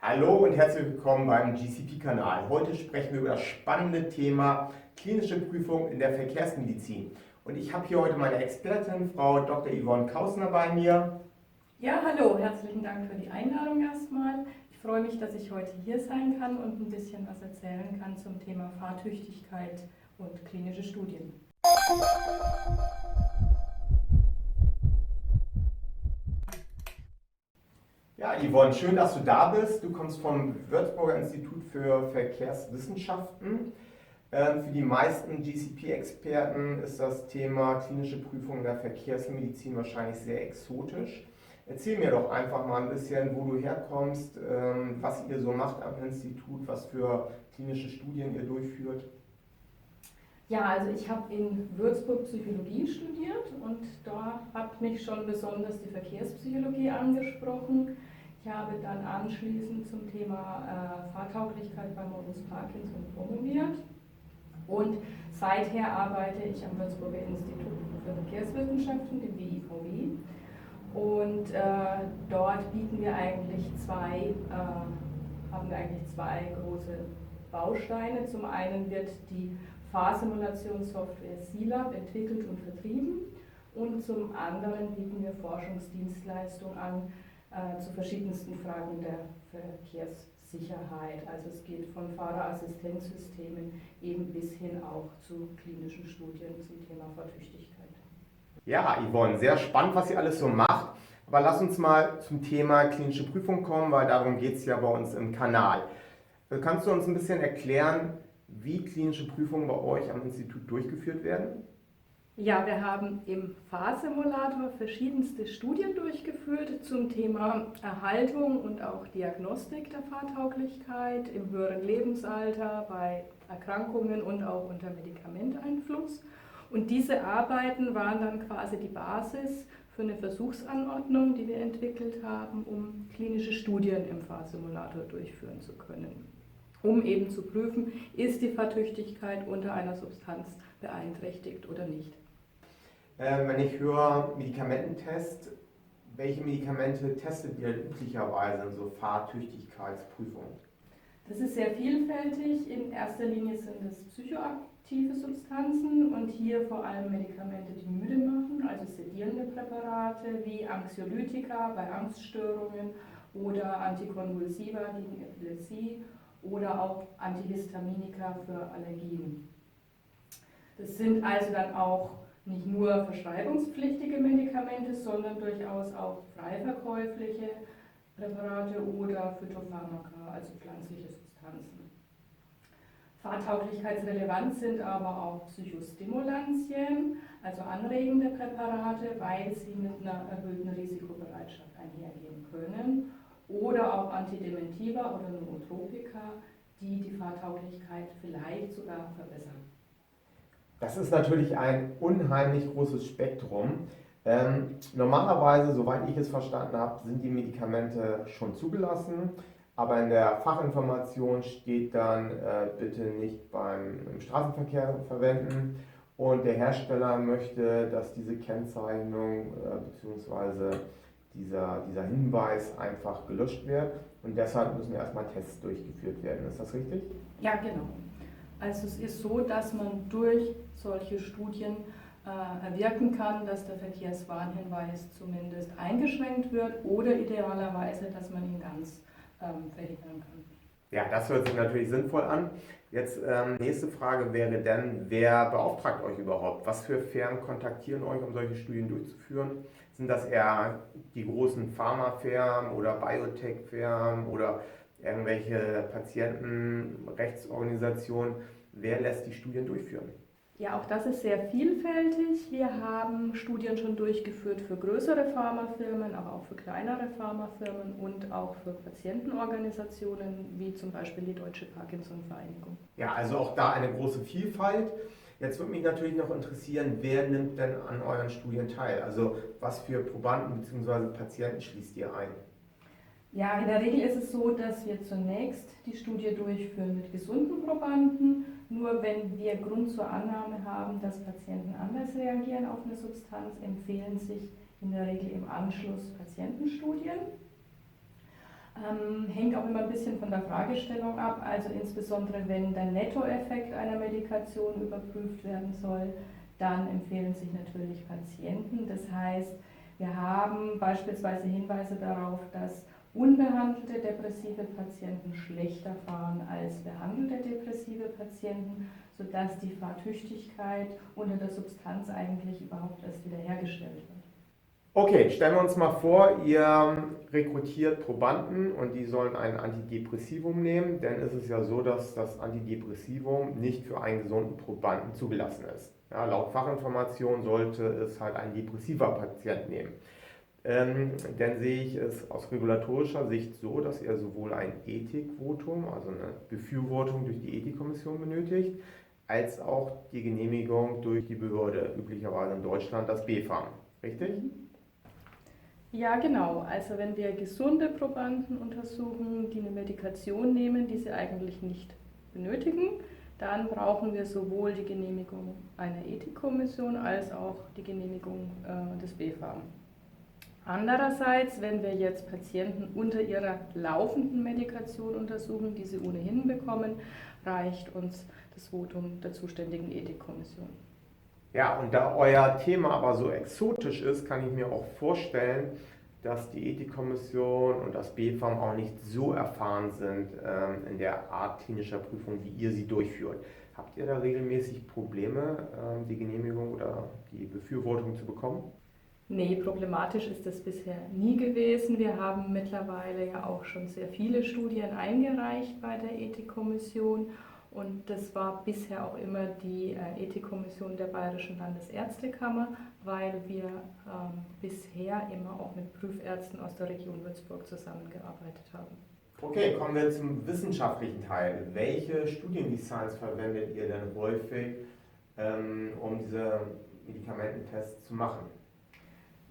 Hallo und herzlich willkommen beim GCP-Kanal. Heute sprechen wir über das spannende Thema klinische Prüfung in der Verkehrsmedizin. Und ich habe hier heute meine Expertin, Frau Dr. Yvonne Kausner, bei mir. Ja, hallo, herzlichen Dank für die Einladung erstmal. Ich freue mich, dass ich heute hier sein kann und ein bisschen was erzählen kann zum Thema Fahrtüchtigkeit und klinische Studien. Ja, Yvonne, schön, dass du da bist. Du kommst vom Würzburger Institut für Verkehrswissenschaften. Für die meisten GCP-Experten ist das Thema klinische Prüfung in der Verkehrsmedizin wahrscheinlich sehr exotisch. Erzähl mir doch einfach mal ein bisschen, wo du herkommst, was ihr so macht am Institut, was für klinische Studien ihr durchführt. Ja, also ich habe in Würzburg Psychologie studiert und da hat mich schon besonders die Verkehrspsychologie angesprochen. Ich habe dann anschließend zum Thema Fahrtauglichkeit bei Morbus Parkinson promoviert. Und seither arbeite ich am Würzburger Institut für Verkehrswissenschaften, dem WIVW. Und dort haben wir eigentlich zwei große Bausteine. Zum einen wird die Fahrsimulationssoftware SILAB entwickelt und vertrieben und zum anderen bieten wir Forschungsdienstleistungen an zu verschiedensten Fragen der Verkehrssicherheit. Also es geht von Fahrerassistenzsystemen eben bis hin auch zu klinischen Studien zum Thema Fahrtüchtigkeit. Ja, Yvonne, sehr spannend, was ihr alles so macht. Aber lass uns mal zum Thema klinische Prüfung kommen, weil darum geht es ja bei uns im Kanal. Kannst du uns ein bisschen erklären, wie klinische Prüfungen bei euch am Institut durchgeführt werden? Ja, wir haben im Fahrsimulator verschiedenste Studien durchgeführt zum Thema Erhaltung und auch Diagnostik der Fahrtauglichkeit im höheren Lebensalter, bei Erkrankungen und auch unter Medikamenteinfluss. Und diese Arbeiten waren dann quasi die Basis für eine Versuchsanordnung, die wir entwickelt haben, um klinische Studien im Fahrsimulator durchführen zu können. Um eben zu prüfen, ist die Fahrtüchtigkeit unter einer Substanz beeinträchtigt oder nicht. Wenn ich höre Medikamententest, welche Medikamente testet ihr üblicherweise in so Fahrtüchtigkeitsprüfungen? Das ist sehr vielfältig. In erster Linie sind es psychoaktive Substanzen und hier vor allem Medikamente, die müde machen, also sedierende Präparate wie Anxiolytika bei Angststörungen oder Antikonvulsiva gegen Epilepsie oder auch Antihistaminika für Allergien. Das sind also dann auch nicht nur verschreibungspflichtige Medikamente, sondern durchaus auch frei verkäufliche Präparate oder Phytopharmaka, also pflanzliche Substanzen. Fahrtauglichkeitsrelevant sind aber auch Psychostimulantien, also anregende Präparate, weil sie mit einer erhöhten Risikobereitschaft einhergehen können, oder auch Antidementiva oder Nootropika, die die Fahrtauglichkeit vielleicht sogar verbessern. Das ist natürlich ein unheimlich großes Spektrum. Normalerweise, soweit ich es verstanden habe, sind die Medikamente schon zugelassen, aber in der Fachinformation steht dann bitte nicht im Straßenverkehr verwenden und der Hersteller möchte, dass diese Kennzeichnung bzw. dieser Hinweis einfach gelöscht wird und deshalb müssen erstmal Tests durchgeführt werden. Ist das richtig? Ja, genau. Also es ist so, dass man durch solche Studien erwirken kann, dass der Verkehrswarnhinweis zumindest eingeschränkt wird oder idealerweise, dass man ihn ganz verhindern kann. Ja, das hört sich natürlich sinnvoll an. Jetzt nächste Frage wäre dann, wer beauftragt euch überhaupt? Was für Firmen kontaktieren euch, um solche Studien durchzuführen? Sind das eher die großen Pharmafirmen oder Biotech-Firmen oder irgendwelche Patientenrechtsorganisationen? Wer lässt die Studien durchführen? Ja, auch das ist sehr vielfältig. Wir haben Studien schon durchgeführt für größere Pharmafirmen, aber auch für kleinere Pharmafirmen und auch für Patientenorganisationen, wie zum Beispiel die Deutsche Parkinson-Vereinigung. Ja, also auch da eine große Vielfalt. Jetzt würde mich natürlich noch interessieren, wer nimmt denn an euren Studien teil? Also was für Probanden bzw. Patienten schließt ihr ein? Ja, in der Regel ist es so, dass wir zunächst die Studie durchführen mit gesunden Probanden. Nur wenn wir Grund zur Annahme haben, dass Patienten anders reagieren auf eine Substanz, empfehlen sich in der Regel im Anschluss Patientenstudien. Hängt auch immer ein bisschen von der Fragestellung ab, also insbesondere wenn der Nettoeffekt einer Medikation überprüft werden soll, dann empfehlen sich natürlich Patienten. Das heißt, wir haben beispielsweise Hinweise darauf, dass unbehandelte depressive Patienten schlechter fahren als behandelte depressive Patienten, sodass die Fahrtüchtigkeit unter der Substanz eigentlich überhaupt erst wiederhergestellt wird. Okay, stellen wir uns mal vor, ihr rekrutiert Probanden und die sollen ein Antidepressivum nehmen, denn es ist ja so, dass das Antidepressivum nicht für einen gesunden Probanden zugelassen ist. Ja, laut Fachinformation sollte es halt ein depressiver Patient nehmen. Dann sehe ich es aus regulatorischer Sicht so, dass er sowohl ein Ethikvotum, also eine Befürwortung durch die Ethikkommission benötigt, als auch die Genehmigung durch die Behörde, üblicherweise in Deutschland das BfArM. Richtig? Ja, genau. Also wenn wir gesunde Probanden untersuchen, die eine Medikation nehmen, die sie eigentlich nicht benötigen, dann brauchen wir sowohl die Genehmigung einer Ethikkommission als auch die Genehmigung des BfArM. Andererseits, wenn wir jetzt Patienten unter ihrer laufenden Medikation untersuchen, die sie ohnehin bekommen, reicht uns das Votum der zuständigen Ethikkommission. Ja, und da euer Thema aber so exotisch ist, kann ich mir auch vorstellen, dass die Ethikkommission und das BfArM auch nicht so erfahren sind in der Art klinischer Prüfung, wie ihr sie durchführt. Habt ihr da regelmäßig Probleme, die Genehmigung oder die Befürwortung zu bekommen? Nee, problematisch ist das bisher nie gewesen. Wir haben mittlerweile ja auch schon sehr viele Studien eingereicht bei der Ethikkommission. Und das war bisher auch immer die Ethikkommission der Bayerischen Landesärztekammer, weil wir bisher immer auch mit Prüfärzten aus der Region Würzburg zusammengearbeitet haben. Okay, kommen wir zum wissenschaftlichen Teil. Welche Studiendesigns verwendet ihr denn häufig, um diese Medikamententests zu machen?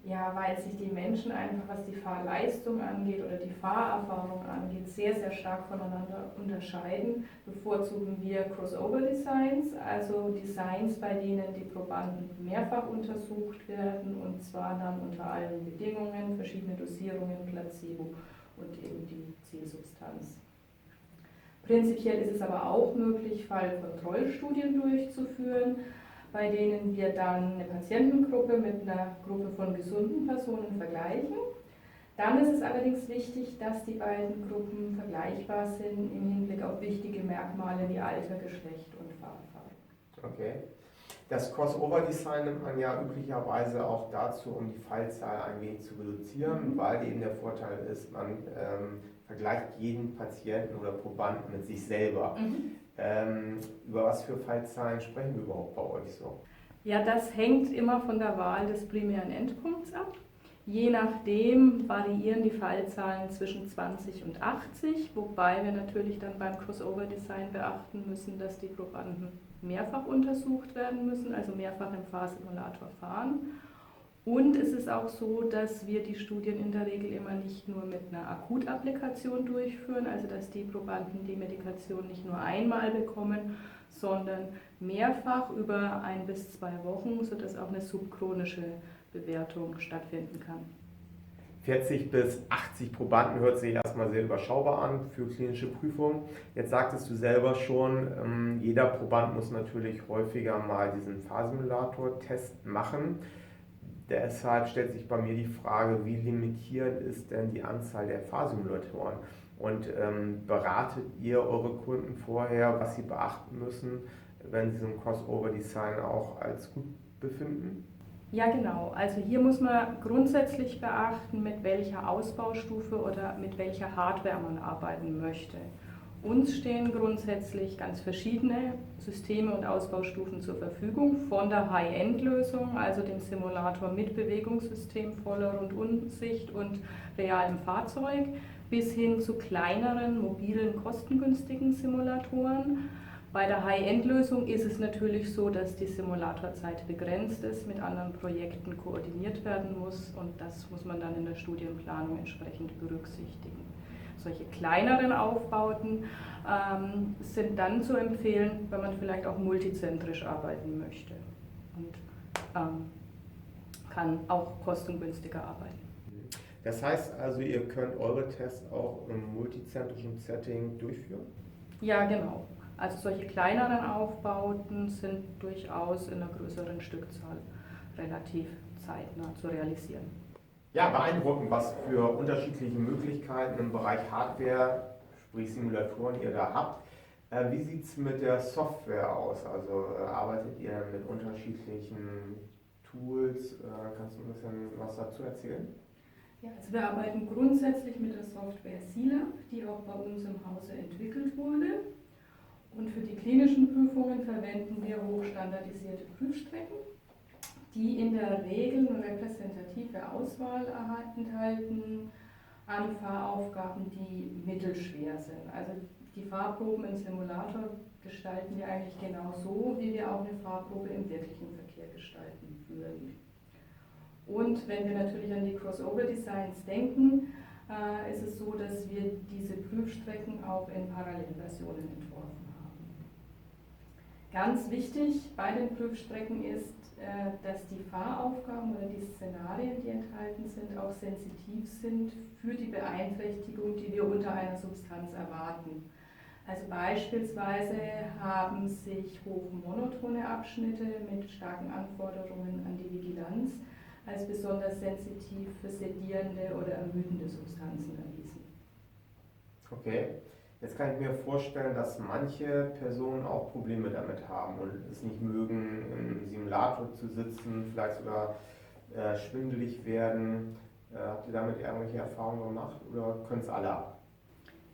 Ja, weil sich die Menschen einfach, was die Fahrleistung angeht oder die Fahrerfahrung angeht, sehr, sehr stark voneinander unterscheiden, bevorzugen wir Crossover-Designs, also Designs, bei denen die Probanden mehrfach untersucht werden und zwar dann unter allen Bedingungen, verschiedene Dosierungen, Placebo und eben die Zielsubstanz. Prinzipiell ist es aber auch möglich, Fallkontrollstudien durchzuführen, bei denen wir dann eine Patientengruppe mit einer Gruppe von gesunden Personen vergleichen. Dann ist es allerdings wichtig, dass die beiden Gruppen vergleichbar sind im Hinblick auf wichtige Merkmale wie Alter, Geschlecht und Fahrerfahrung. Okay. Das Crossover-Design nimmt man ja üblicherweise auch dazu, um die Fallzahl ein wenig zu reduzieren, weil eben der Vorteil ist, man vergleicht jeden Patienten oder Probanden mit sich selber. Über was für Fallzahlen sprechen wir überhaupt bei euch so? Ja, das hängt immer von der Wahl des primären Endpunkts ab. Je nachdem variieren die Fallzahlen zwischen 20 und 80, wobei wir natürlich dann beim Crossover-Design beachten müssen, dass die Probanden mehrfach untersucht werden müssen, also mehrfach im Fahrsimulator fahren. Und es ist auch so, dass wir die Studien in der Regel immer nicht nur mit einer Akutapplikation durchführen, also dass die Probanden die Medikation nicht nur einmal bekommen, sondern mehrfach über 1 bis 2 Wochen, sodass auch eine subchronische Bewertung stattfinden kann. 40 bis 80 Probanden hört sich erstmal sehr überschaubar an für klinische Prüfungen. Jetzt sagtest du selber schon, jeder Proband muss natürlich häufiger mal diesen Fahrsimulator-Test machen. Deshalb stellt sich bei mir die Frage, wie limitiert ist denn die Anzahl der Fahrsimulatoren? Und beratet ihr eure Kunden vorher, was sie beachten müssen, wenn sie so ein Crossover-Design auch als gut befinden? Ja, genau. Also hier muss man grundsätzlich beachten, mit welcher Ausbaustufe oder mit welcher Hardware man arbeiten möchte. Uns stehen grundsätzlich ganz verschiedene Systeme und Ausbaustufen zur Verfügung, von der High-End-Lösung, also dem Simulator mit Bewegungssystem, voller Rundumsicht und realem Fahrzeug, bis hin zu kleineren, mobilen, kostengünstigen Simulatoren. Bei der High-End-Lösung ist es natürlich so, dass die Simulatorzeit begrenzt ist, mit anderen Projekten koordiniert werden muss und das muss man dann in der Studienplanung entsprechend berücksichtigen. Solche kleineren Aufbauten sind dann zu empfehlen, wenn man vielleicht auch multizentrisch arbeiten möchte und kann auch kostengünstiger arbeiten. Das heißt also, ihr könnt eure Tests auch im multizentrischen Setting durchführen? Ja, genau. Also solche kleineren Aufbauten sind durchaus in einer größeren Stückzahl relativ zeitnah zu realisieren. Ja, beeindruckend, was für unterschiedliche Möglichkeiten im Bereich Hardware, sprich Simulatoren, ihr da habt. Wie sieht es mit der Software aus? Also arbeitet ihr mit unterschiedlichen Tools? Kannst du ein bisschen was dazu erzählen? Ja, also wir arbeiten grundsätzlich mit der Software SILAB, die auch bei uns im Hause entwickelt wurde. Und für die klinischen Prüfungen verwenden wir hochstandardisierte Prüfstrecken, die in der Regel eine repräsentative Auswahl enthalten an Fahraufgaben, die mittelschwer sind. Also die Fahrproben im Simulator gestalten wir eigentlich genau so, wie wir auch eine Fahrprobe im wirklichen Verkehr gestalten würden. Und wenn wir natürlich an die Crossover-Designs denken, ist es so, dass wir diese Prüfstrecken auch in Parallelversionen entworfen haben. Ganz wichtig bei den Prüfstrecken ist, dass die Fahraufgaben oder die Szenarien, die enthalten sind, auch sensitiv sind für die Beeinträchtigung, die wir unter einer Substanz erwarten. Also beispielsweise haben sich hochmonotone Abschnitte mit starken Anforderungen an die Vigilanz als besonders sensitiv für sedierende oder ermüdende Substanzen erwiesen. Okay, jetzt kann ich mir vorstellen, dass manche Personen auch Probleme damit haben und es nicht mögen, im Simulator zu sitzen, vielleicht sogar schwindelig werden. Habt ihr damit irgendwelche Erfahrungen gemacht oder können es alle ab?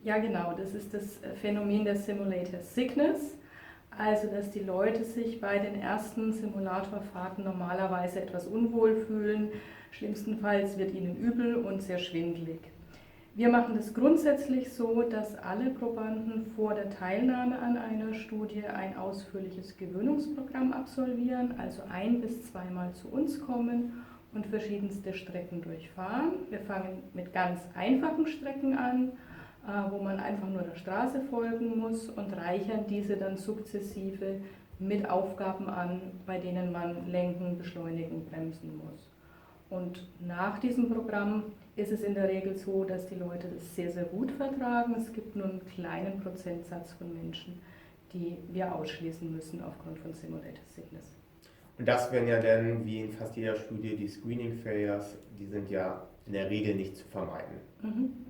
Ja, genau, das ist das Phänomen der Simulator Sickness. Also, dass die Leute sich bei den ersten Simulatorfahrten normalerweise etwas unwohl fühlen. Schlimmstenfalls wird ihnen übel und sehr schwindelig. Wir machen das grundsätzlich so, dass alle Probanden vor der Teilnahme an einer Studie ein ausführliches Gewöhnungsprogramm absolvieren, also 1- bis 2-mal zu uns kommen und verschiedenste Strecken durchfahren. Wir fangen mit ganz einfachen Strecken an, wo man einfach nur der Straße folgen muss und reichern diese dann sukzessive mit Aufgaben an, bei denen man lenken, beschleunigen, bremsen muss. Und nach diesem Programm ist es in der Regel so, dass die Leute das sehr, sehr gut vertragen. Es gibt nur einen kleinen Prozentsatz von Menschen, die wir ausschließen müssen aufgrund von Simulator Sickness. Und das wären ja dann, wie in fast jeder Studie, die Screening Failures, die sind ja in der Regel nicht zu vermeiden.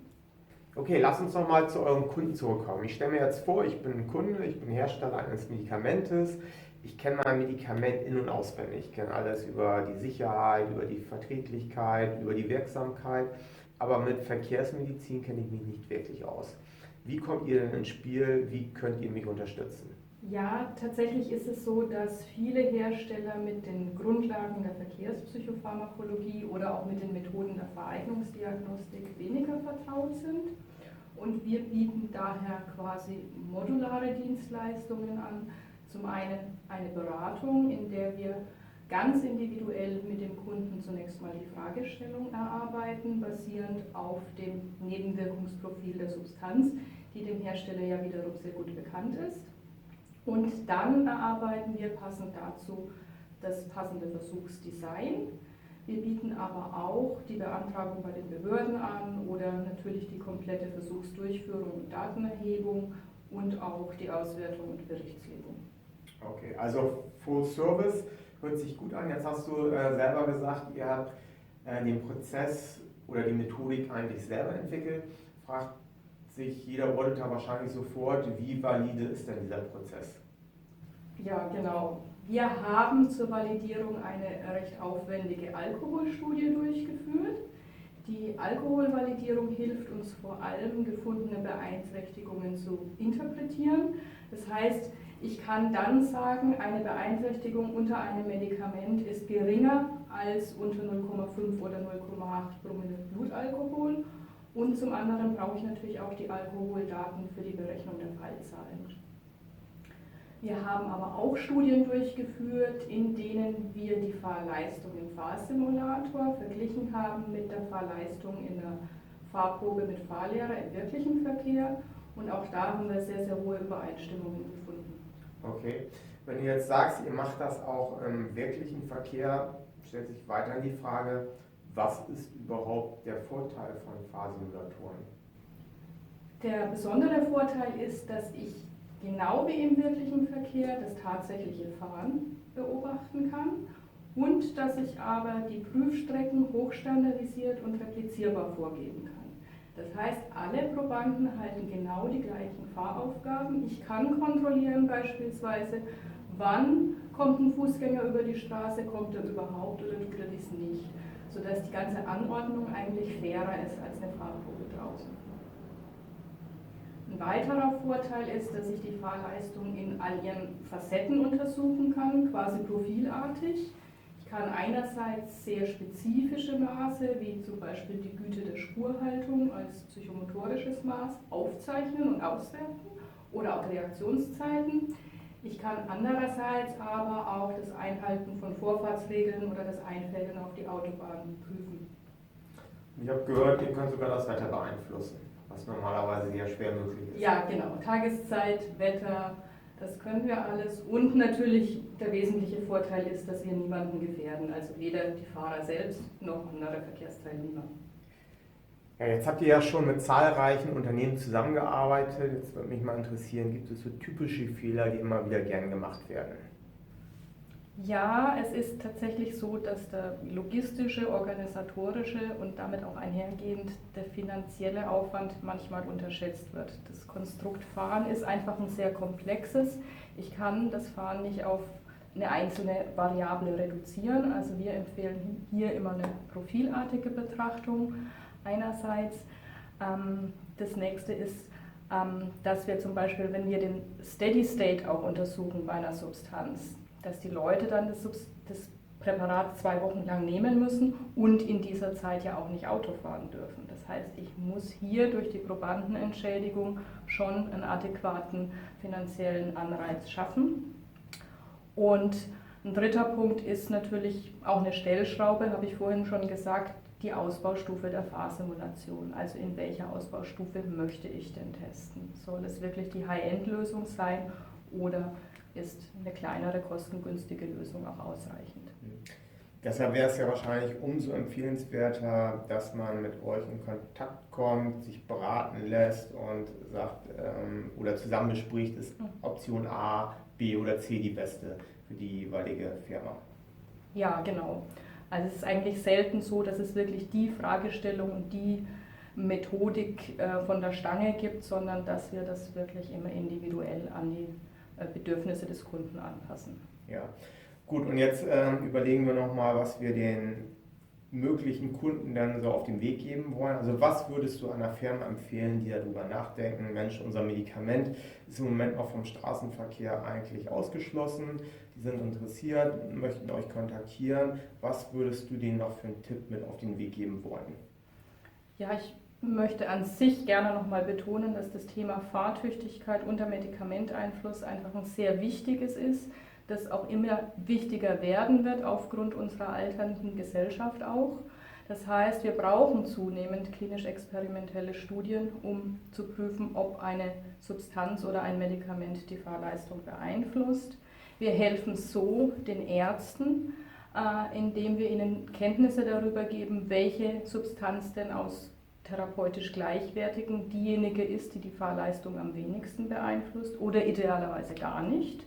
Okay, lass uns nochmal zu euren Kunden zurückkommen. Ich stelle mir jetzt vor, ich bin ein Kunde, ich bin Hersteller eines Medikamentes. Ich kenne mein Medikament in- und auswendig. Ich kenne alles über die Sicherheit, über die Verträglichkeit, über die Wirksamkeit. Aber mit Verkehrsmedizin kenne ich mich nicht wirklich aus. Wie kommt ihr denn ins Spiel? Wie könnt ihr mich unterstützen? Ja, tatsächlich ist es so, dass viele Hersteller mit den Grundlagen der Verkehrspsychopharmakologie oder auch mit den Methoden der Vereignungsdiagnostik weniger vertraut sind. Und wir bieten daher quasi modulare Dienstleistungen an. Zum einen eine Beratung, in der wir ganz individuell mit dem Kunden zunächst mal die Fragestellung erarbeiten, basierend auf dem Nebenwirkungsprofil der Substanz, die dem Hersteller ja wiederum sehr gut bekannt ist. Und dann erarbeiten wir passend dazu das passende Versuchsdesign. Wir bieten aber auch die Beantragung bei den Behörden an oder natürlich die komplette Versuchsdurchführung und Datenerhebung und auch die Auswertung und Berichtslegung. Okay, also Full Service hört sich gut an. Jetzt hast du selber gesagt, ihr habt den Prozess oder die Methodik eigentlich selber entwickelt. Fragt sich jeder Auditor wahrscheinlich sofort, wie valide ist denn dieser Prozess? Ja, genau. Wir haben zur Validierung eine recht aufwendige Alkoholstudie durchgeführt. Die Alkoholvalidierung hilft uns vor allem, gefundene Beeinträchtigungen zu interpretieren. Das heißt, ich kann dann sagen, eine Beeinträchtigung unter einem Medikament ist geringer als unter 0,5 oder 0,8 Promille Blutalkohol. Und zum anderen brauche ich natürlich auch die Alkoholdaten für die Berechnung der Fallzahlen. Wir haben aber auch Studien durchgeführt, in denen wir die Fahrleistung im Fahrsimulator verglichen haben mit der Fahrleistung in der Fahrprobe mit Fahrlehrer im wirklichen Verkehr. Und auch da haben wir sehr, sehr hohe Übereinstimmungen gefunden. Okay, wenn du jetzt sagst, ihr macht das auch im wirklichen Verkehr, stellt sich weiterhin die Frage, Was ist überhaupt der Vorteil von Fahrsimulatoren? Der besondere Vorteil ist, dass ich genau wie im wirklichen Verkehr das tatsächliche Fahren beobachten kann und dass ich aber die Prüfstrecken hochstandardisiert und replizierbar vorgeben kann. Das heißt, alle Probanden halten genau die gleichen Fahraufgaben. Ich kann kontrollieren beispielsweise, wann kommt ein Fußgänger über die Straße, kommt er überhaupt oder tut er dies nicht, sodass die ganze Anordnung eigentlich fairer ist als eine Fahrprobe draußen. Ein weiterer Vorteil ist, dass ich die Fahrleistung in all ihren Facetten untersuchen kann, quasi profilartig. Ich kann einerseits sehr spezifische Maße, wie zum Beispiel die Güte der Spurhaltung als psychomotorisches Maß, aufzeichnen und auswerten oder auch Reaktionszeiten. Ich kann andererseits aber auch das Einhalten von Vorfahrtsregeln oder das Einfällen auf die Autobahn prüfen. Ich habe gehört, ihr könnt sogar das Wetter beeinflussen, was normalerweise sehr schwer möglich ist. Ja, genau. Tageszeit, Wetter, das können wir alles. Und natürlich der wesentliche Vorteil ist, dass wir niemanden gefährden, also weder die Fahrer selbst noch andere Verkehrsteilnehmer. Ja, jetzt habt ihr ja schon mit zahlreichen Unternehmen zusammengearbeitet. Jetzt würde mich mal interessieren, gibt es so typische Fehler, die immer wieder gern gemacht werden? Ja, es ist tatsächlich so, dass der logistische, organisatorische und damit auch einhergehend der finanzielle Aufwand manchmal unterschätzt wird. Das Konstrukt Fahren ist einfach ein sehr komplexes. Ich kann das Fahren nicht auf eine einzelne Variable reduzieren. Also wir empfehlen hier immer eine profilartige Betrachtung einerseits. Das nächste ist, dass wir zum Beispiel, wenn wir den Steady State auch untersuchen bei einer Substanz, dass die Leute dann das Präparat 2 Wochen lang nehmen müssen und in dieser Zeit ja auch nicht Auto fahren dürfen. Das heißt, ich muss hier durch die Probandenentschädigung schon einen adäquaten finanziellen Anreiz schaffen. Und ein dritter Punkt ist natürlich auch eine Stellschraube, habe ich vorhin schon gesagt, die Ausbaustufe der Fahrsimulation. Also in welcher Ausbaustufe möchte ich denn testen? Soll es wirklich die High-End-Lösung sein oder ist eine kleinere, kostengünstige Lösung auch ausreichend? Deshalb wäre es ja wahrscheinlich umso empfehlenswerter, dass man mit euch in Kontakt kommt, sich beraten lässt und sagt oder zusammen bespricht, ist Option A, B oder C die beste für die jeweilige Firma. Ja, genau. Also es ist eigentlich selten so, dass es wirklich die Fragestellung und die Methodik von der Stange gibt, sondern dass wir das wirklich immer individuell an die Bedürfnisse des Kunden anpassen. Ja, gut, und jetzt überlegen wir nochmal, was wir den möglichen Kunden dann so auf den Weg geben wollen. Also was würdest du einer Firma empfehlen, die darüber nachdenken, Mensch, unser Medikament ist im Moment noch vom Straßenverkehr eigentlich ausgeschlossen, die sind interessiert, möchten euch kontaktieren. Was würdest du denen noch für einen Tipp mit auf den Weg geben wollen? Ja, ich möchte an sich gerne nochmal betonen, dass das Thema Fahrtüchtigkeit unter Medikamenteinfluss einfach ein sehr wichtiges ist, das auch immer wichtiger werden wird aufgrund unserer alternden Gesellschaft auch. Das heißt, wir brauchen zunehmend klinisch-experimentelle Studien, um zu prüfen, ob eine Substanz oder ein Medikament die Fahrleistung beeinflusst. Wir helfen so den Ärzten, indem wir ihnen Kenntnisse darüber geben, welche Substanz denn aus therapeutisch gleichwertigen diejenige ist, die die Fahrleistung am wenigsten beeinflusst oder idealerweise gar nicht.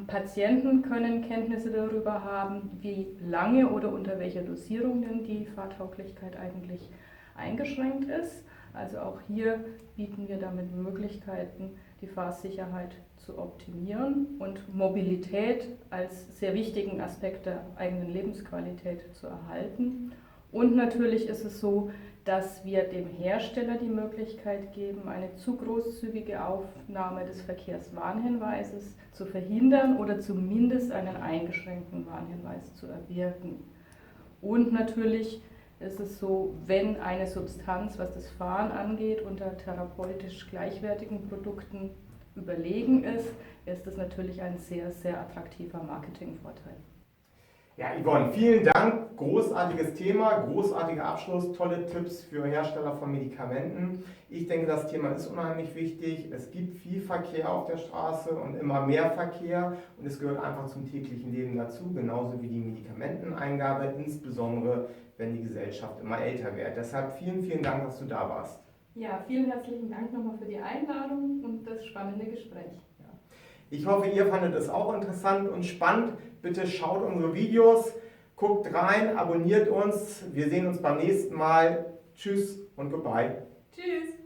Patienten können Kenntnisse darüber haben, wie lange oder unter welcher Dosierung denn die Fahrtauglichkeit eigentlich eingeschränkt ist. Also auch hier bieten wir damit Möglichkeiten, die Fahrsicherheit zu optimieren und Mobilität als sehr wichtigen Aspekt der eigenen Lebensqualität zu erhalten. Und natürlich ist es so, dass wir dem Hersteller die Möglichkeit geben, eine zu großzügige Aufnahme des Verkehrswarnhinweises zu verhindern oder zumindest einen eingeschränkten Warnhinweis zu erwirken. Und natürlich ist es so, wenn eine Substanz, was das Fahren angeht, unter therapeutisch gleichwertigen Produkten überlegen ist, ist es natürlich ein sehr, sehr attraktiver Marketingvorteil. Ja, Yvonne, vielen Dank. Großartiges Thema, großartiger Abschluss, tolle Tipps für Hersteller von Medikamenten. Ich denke, das Thema ist unheimlich wichtig. Es gibt viel Verkehr auf der Straße und immer mehr Verkehr und es gehört einfach zum täglichen Leben dazu, genauso wie die Medikamenteneingabe, insbesondere wenn die Gesellschaft immer älter wird. Deshalb vielen, vielen Dank, dass du da warst. Ja, vielen herzlichen Dank nochmal für die Einladung und das spannende Gespräch. Ich hoffe, ihr fandet es auch interessant und spannend. Bitte schaut unsere Videos, guckt rein, abonniert uns. Wir sehen uns beim nächsten Mal. Tschüss und goodbye. Tschüss.